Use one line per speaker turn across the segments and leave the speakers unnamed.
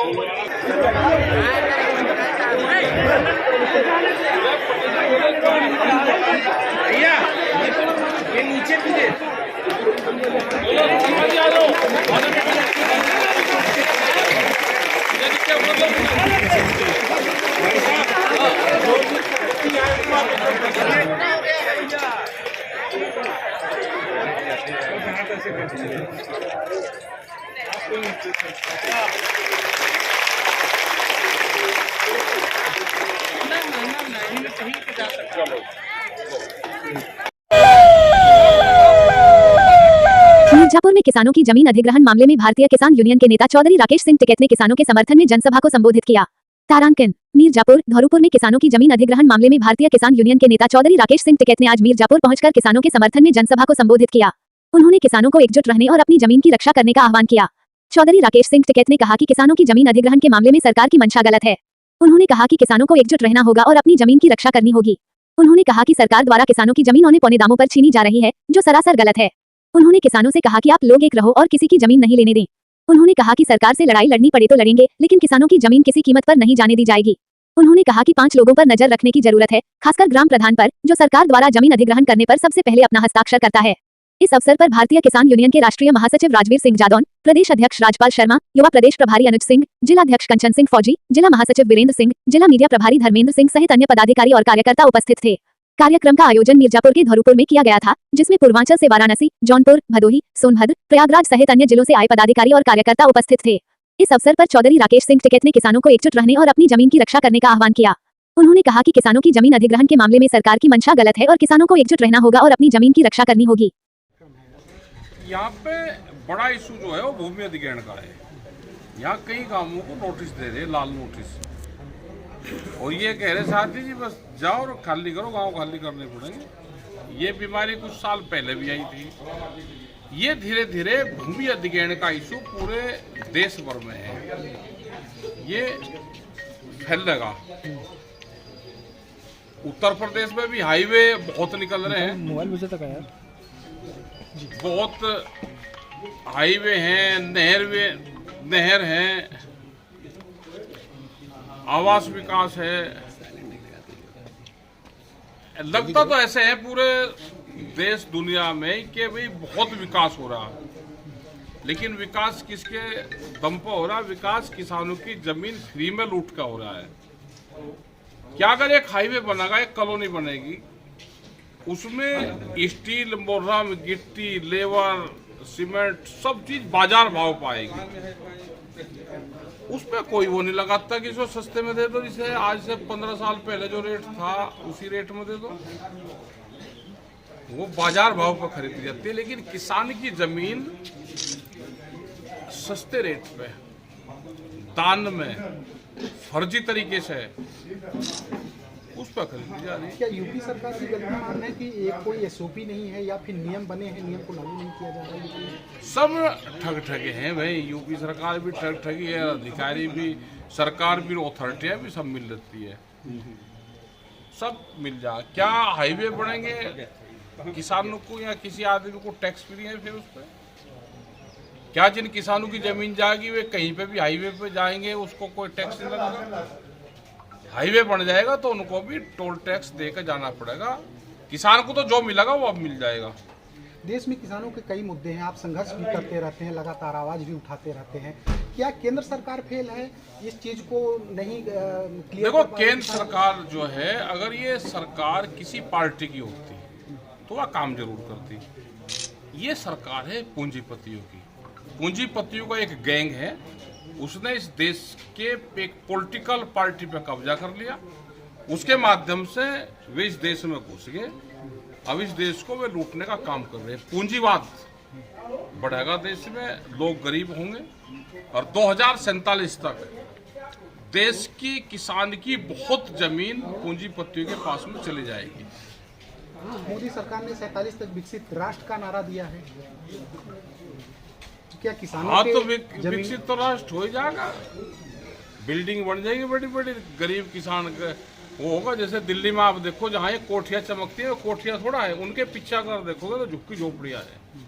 भैया ये नीचे पीछे
मिर्जापुर में किसानों की जमीन अधिग्रहण मामले में भारतीय किसान यूनियन के नेता चौधरी राकेश सिंह टिकैत ने किसानों के समर्थन में जनसभा को संबोधित किया। तारांकन मिर्जापुर धौरूपुर में किसानों की जमीन अधिग्रहण मामले में भारतीय किसान यूनियन के नेता चौधरी राकेश सिंह टिकैत ने आज मिर्जापुर पहुंचकर किसानों के समर्थन में जनसभा को संबोधित किया। उन्होंने किसानों को एकजुट रहने और अपनी जमीन की रक्षा करने का आह्वान किया। चौधरी राकेश सिंह टिकैत ने कहा कि किसानों की जमीन अधिग्रहण के मामले में सरकार की मंशा गलत है। उन्होंने कहा कि किसानों को एकजुट रहना होगा और अपनी जमीन की रक्षा करनी होगी। उन्होंने कहा कि सरकार द्वारा किसानों की जमीन औने पौने दामों पर छीनी जा रही है, जो सरासर गलत है। उन्होंने किसानों से कहा कि आप लोग एक रहो और किसी की जमीन नहीं लेने दें। उन्होंने कहा कि सरकार से लड़ाई लड़नी पड़े तो लड़ेंगे, लेकिन किसानों की जमीन किसी कीमत पर नहीं जाने दी जाएगी। उन्होंने कहा कि 5 लोगों पर नजर रखने की जरूरत है, खासकर ग्राम प्रधान पर, जो सरकार द्वारा जमीन अधिग्रहण करने पर सबसे पहले अपना हस्ताक्षर करता है। इस अवसर पर भारतीय किसान यूनियन के राष्ट्रीय महासचिव राजवीर सिंह जादौन, प्रदेश अध्यक्ष राजपाल शर्मा, युवा प्रदेश प्रभारी अनुज सिंह, जिलाध्यक्ष कंचन सिंह फौजी, जिला महासचिव वीरेंद्र सिंह, जिला मीडिया प्रभारी धर्मेंद्र सिंह सहित अन्य पदाधिकारी और कार्यकर्ता उपस्थित थे। कार्यक्रम का आयोजन मिर्जापुर के धौरूपुर में किया गया था, जिसमें पूर्वांचल से वाराणसी, जौनपुर, भदोही, सोनभद्र, प्रयागराज सहित अन्य जिलों से आए पदाधिकारी और कार्यकर्ता उपस्थित थे। इस अवसर पर चौधरी राकेश सिंह टिकैत ने किसानों को एकजुट रहने और अपनी जमीन की रक्षा करने का आह्वान किया। उन्होंने कहा कि किसानों की जमीन अधिग्रहण के मामले में सरकार की मंशा गलत है और किसानों को एकजुट रहना होगा और अपनी जमीन की रक्षा करनी होगी।
यहाँ पे बड़ा इशू जो है वो भूमि अधिग्रहण का है। यहाँ कई गांवों को नोटिस दे रहे, लाल नोटिस, और ये कह रहे साथी जी बस जाओ और खाली करो, गांव खाली करने पड़ेंगे। ये बीमारी कुछ साल पहले भी आई थी। ये धीरे धीरे भूमि अधिग्रहण का इशू पूरे देश भर में है, ये फैलेगा। उत्तर प्रदेश में भी हाईवे बहुत निकल रहे हैं, मोबाइल मुझे तक आया, बहुत हाईवे हैं, नहर हैं, आवास विकास है। लगता तो ऐसे है पूरे देश दुनिया में कि भाई बहुत विकास हो रहा है, लेकिन विकास किसके दम पर हो रहा है? विकास किसानों की जमीन फ्री में लूट का हो रहा है। क्या अगर एक हाईवे बनेगा, एक कॉलोनी बनेगी, उसमें स्टील, मोरम, गिट्टी, लेबर, सीमेंट सब चीज बाजार भाव पाएगी। उसमें कोई वो नहीं लगाता कि इसको सस्ते में दे दो, जिसे आज से 15 साल पहले जो रेट था उसी रेट में दे दो। वो बाजार भाव पर खरीदी जाती है, लेकिन किसान की जमीन सस्ते रेट पे, दान में, फर्जी तरीके से उस पर खरीदी जा रही है।
क्या यूपी सरकार की गलती मानना है कि एक कोई एसओपी नहीं है या फिर नियम बने हैं, नियम को लागू नहीं किया जा रहा है?
सब ठग ठगे हैं भाई। यूपी सरकार भी ठग ठगी है, अधिकारी भी, सरकार भी, अथॉरिटियाँ भी सब मिल जाती है, सब मिल जा। क्या हाईवे बढ़ेंगे किसानों को या किसी आदमी को टैक्स फ्री है? फिर उस पर क्या जिन किसानों की जमीन जाएगी वे कहीं पे भी हाईवे पे जाएंगे, उसको कोई टैक्स नहीं लगेगा? हाईवे बन जाएगा तो उनको भी टोल टैक्स देकर जाना पड़ेगा। किसान को तो जो मिलेगा वो अब मिल जाएगा।
देश में किसानों के कई मुद्दे हैं, आप संघर्ष भी करते रहते हैं, लगातार आवाज भी उठाते रहते हैं। क्या केंद्र सरकार फेल है इस चीज को नहीं क्लियर?
देखो, केंद्र सरकार जो है, अगर ये सरकार किसी पार्टी की होती तो वह काम जरूर करती। ये सरकार है पूंजीपतियों की। पूंजीपतियों का एक गैंग है, उसने इस देश के एक पॉलिटिकल पार्टी पे कब्जा कर लिया। उसके माध्यम से वे इस देश में घुस गए। अब इस देश को वे लूटने का काम कर रहे हैं। पूंजीवाद बढ़ेगा देश में, लोग गरीब होंगे, और 2047 तक देश की किसान की बहुत जमीन पूंजीपतियों के पास में चली जाएगी।
मोदी सरकार ने 47 तक विकसित राष्ट्र का नारा दिया है। क्या किसानों
हाँ, तो विकसित तो राष्ट्र हो ही जाएगा। बिल्डिंग बन जाएगी बड़ी बड़ी, गरीब किसान का वो होगा। जैसे दिल्ली में आप देखो, जहाँ ये कोठियाँ चमकती है, वो कोठियाँ थोड़ा है, उनके पीछे अगर देखोगे तो झुक्की झोपड़ियाँ है।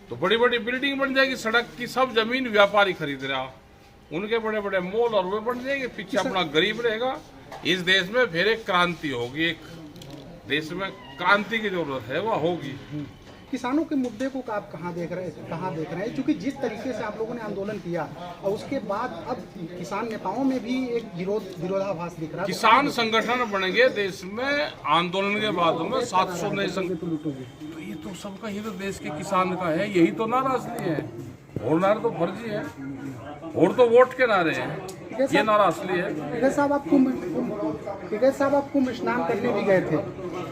तो बड़ी बड़ी बिल्डिंग बन जाएगी, सड़क की सब जमीन व्यापारी खरीद रहा, उनके बड़े बड़े मॉल और वे बन जाएंगे, पीछे अपना गरीब रहेगा। इस देश में फिर एक क्रांति होगी, एक देश में क्रांति की जरूरत है, वह होगी।
किसानों के मुद्दे को आप कहाँ देख रहे हैं? क्योंकि जिस तरीके से आप लोगों ने आंदोलन किया और उसके बाद अब किसान नेताओं में भी एक विरोधाभास दिख रहा है।
किसान संगठन बनेंगे देश में आंदोलन के बाद में 700 नए संगठन, तो ये तो सबका ही तो देश के किसान का है, यही तो नारा असली है। और नारे तो फर्जी है, और तो वोट के नारे हैं, ये नारा असली है।
टिकैत साहब आप कुंभ स्नान करने भी गए थे।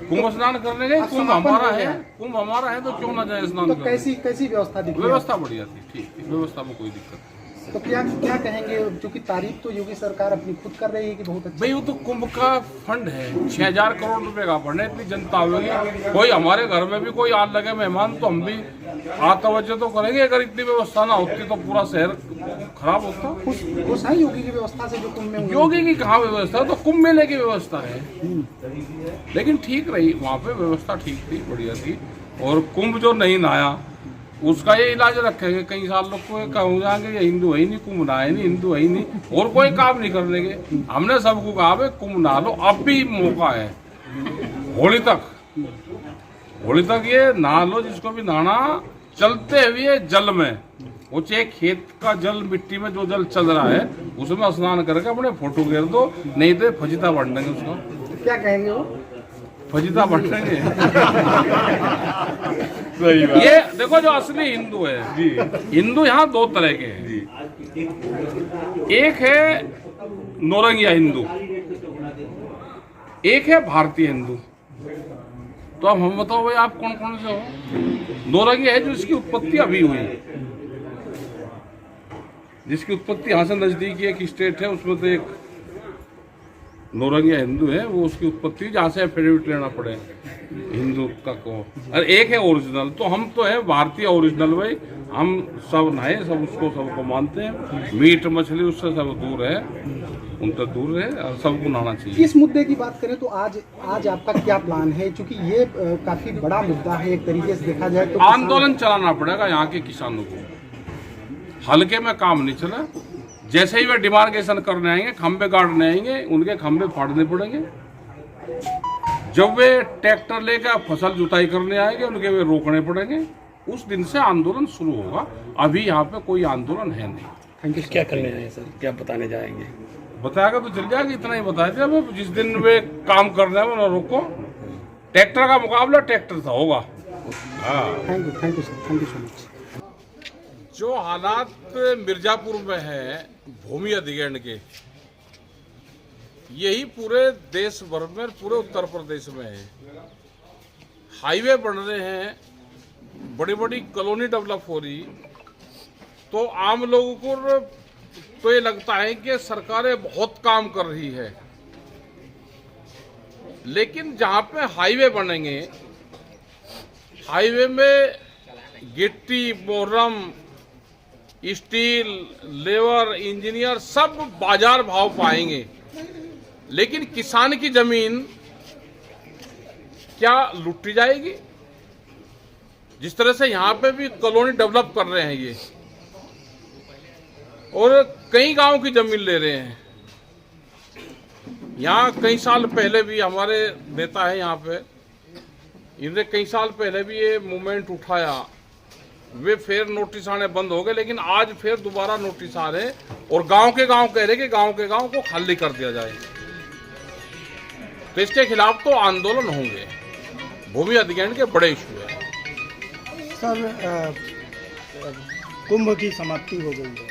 कुंभ स्नान करने गए, कुंभ हमारा है, कुंभ हमारा है तो क्यों ना जाए स्नान
तो
करने।
कैसी व्यवस्था दिखी?
व्यवस्था बढ़िया थी, ठीक थी, व्यवस्था में कोई दिक्कत नहीं।
तो क्या कहेंगे, क्योंकि तारीफ तो योगी सरकार अपनी खुद कर रही है कि बहुत अच्छा।
भाई वो तो कुंभ का फंड है, 6000 करोड़ रुपए का फंड है, इतनी जनता होगी। कोई हमारे घर में भी कोई आने लगे मेहमान तो हम भी तवज्जो तो करेंगे। अगर इतनी व्यवस्था ना होती तो पूरा शहर खराब होता।
खुश है योगी की व्यवस्था से जो कुंभ में हुई?
योगी की कहाँ व्यवस्था, तो कुंभ मेले की व्यवस्था है, लेकिन ठीक रही, वहाँ पे व्यवस्था ठीक थी, बढ़िया थी। और कुंभ जो नहीं नहाया उसका ये इलाज रखेंगे, कई साल लोग को कहूँ जाएंगे ये हिंदू है ही नहीं, कुंभ नहाए नहीं, हिंदू है ही नहीं, और कोई काम नहीं करने के। हमने सबको कहा भाई कुंभ नहा लो, अब भी मौका है, होली तक ये नहा लो, जिसको भी नहाना चलते हुए जल में, वो चाहे खेत का जल, मिट्टी में जो जल चल रहा है उसमें स्नान करके अपने फोटो घेर दो, नहीं तो फजीता बांट देंगे उसका।
क्या कहेंगे वो?
फजीता बांटेंगे। ये देखो जो असली हिंदू है जी, हिंदू यहाँ दो तरह के हैं जी। एक है नौरंगिया हिंदू, एक है भारतीय हिंदू। तो अब हम बताओ भाई आप कौन कौन से हो? नौरंगिया है जो इसकी उत्पत्ति अभी हुई, जिसकी उत्पत्ति यहाँ से नजदीक एक स्टेट है, उसमें तो एक नौरंगिया हिंदू है, वो उसकी उत्पत्ति जहाँ से एफिडेविट लेना पड़े हिंदू का को। और एक है ओरिजिनल, तो हम तो है भारतीय ओरिजिनल भाई, हम सब नए सब उसको सबको मानते हैं। मीट मछली उससे सब दूर है, उनसे दूर है, और सबको नहाना चाहिए।
इस मुद्दे की बात करें तो आज आपका क्या प्लान है? क्योंकि ये काफी बड़ा मुद्दा है एक तरीके से देखा जाए तो।
आंदोलन चलाना पड़ेगा यहाँ के किसानों को, हल्के में काम नहीं चला। जैसे ही वे डिमार्केशन करने आएंगे, खंबे गाड़ने आएंगे, उनके खंबे फाड़ने पड़ेंगे। जब वे ट्रैक्टर लेकर फसल जुताई करने आएंगे, उनके वे रोकने पड़ेंगे। उस दिन से आंदोलन शुरू होगा, अभी यहाँ पे कोई आंदोलन है नहीं।
Thank you. क्या करने आए सर, क्या बताने जाएंगे?
बताएगा तो चल जाएगा, इतना ही बताया था। अब जिस दिन वे काम करना है वो रोको, ट्रैक्टर का मुकाबला ट्रैक्टर से होगा।
Thank you so much.
जो हालात मिर्जापुर में है भूमि अधिग्रहण के, यही पूरे देश भर में, पूरे उत्तर प्रदेश में है। हाईवे बन रहे हैं, बड़ी बड़ी कॉलोनी डेवलप हो रही, तो आम लोगों को तो ये लगता है कि सरकारें बहुत काम कर रही है, लेकिन जहां पे हाईवे बनेंगे, हाईवे में गिट्टी, बोरम, स्टील, लेबर, इंजीनियर सब बाजार भाव पाएंगे, लेकिन किसान की जमीन क्या लूटी जाएगी? जिस तरह से यहाँ पे भी कॉलोनी डेवलप कर रहे हैं ये, और कई गांव की जमीन ले रहे हैं। यहाँ कई साल पहले भी हमारे नेता है यहाँ पे, इनने कई साल पहले भी ये मूवमेंट उठाया, वे फिर नोटिस आने बंद हो गए, लेकिन आज फिर दोबारा नोटिस आ रहे और गांव के गांव कह रहे कि गांव के गांव को खाली कर दिया जाए। तो इसके खिलाफ तो आंदोलन होंगे। भूमि अधिग्रहण के बड़े इशू है
सर। कुंभ की समाप्ति हो गई है,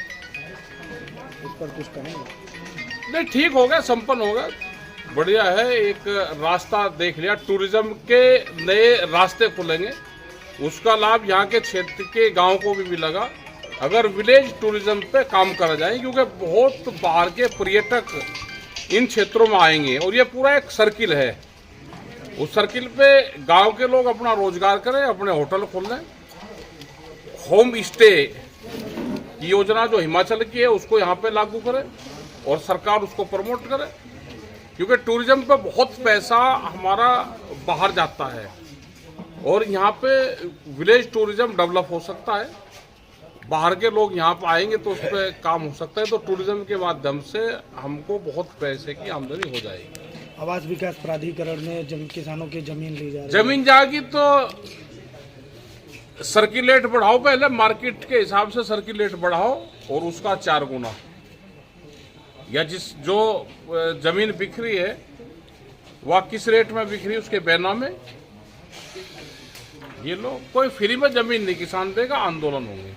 उस पर कुछ कहेंगे?
नहीं, ठीक हो गया, संपन्न हो गया, बढ़िया है। एक रास्ता देख लिया, टूरिज्म के नए रास्ते खुलेंगे, उसका लाभ यहाँ के क्षेत्र के गांव को भी मिलेगा अगर विलेज टूरिज्म पे काम करा जाए, क्योंकि बहुत बाहर के पर्यटक इन क्षेत्रों में आएंगे और ये पूरा एक सर्किल है। उस सर्किल पे गांव के लोग अपना रोजगार करें, अपने होटल खोल लें। होम स्टे की योजना जो हिमाचल की है उसको यहाँ पे लागू करें और सरकार उसको प्रमोट करे, क्योंकि टूरिज्म पे बहुत पैसा हमारा बाहर जाता है और यहाँ पे विलेज टूरिज्म डेवलप हो सकता है। बाहर के लोग यहाँ पर आएंगे तो उस पर काम हो सकता है। तो टूरिज्म के माध्यम से हमको बहुत पैसे की आमदनी हो जाएगी।
आवास विकास प्राधिकरण में किसानों की जमीन ली जा रही है।
जमीन जाएगी तो सर्कुलेट बढ़ाओ, पहले मार्केट के हिसाब से सर्कुलेट बढ़ाओ और उसका 4 गुना, या जो जमीन बिक रही है वह किस रेट में बिक रही है उसके बैना में ये लोग। कोई फ्री में जमीन नहीं किसान देगा, आंदोलन होंगे।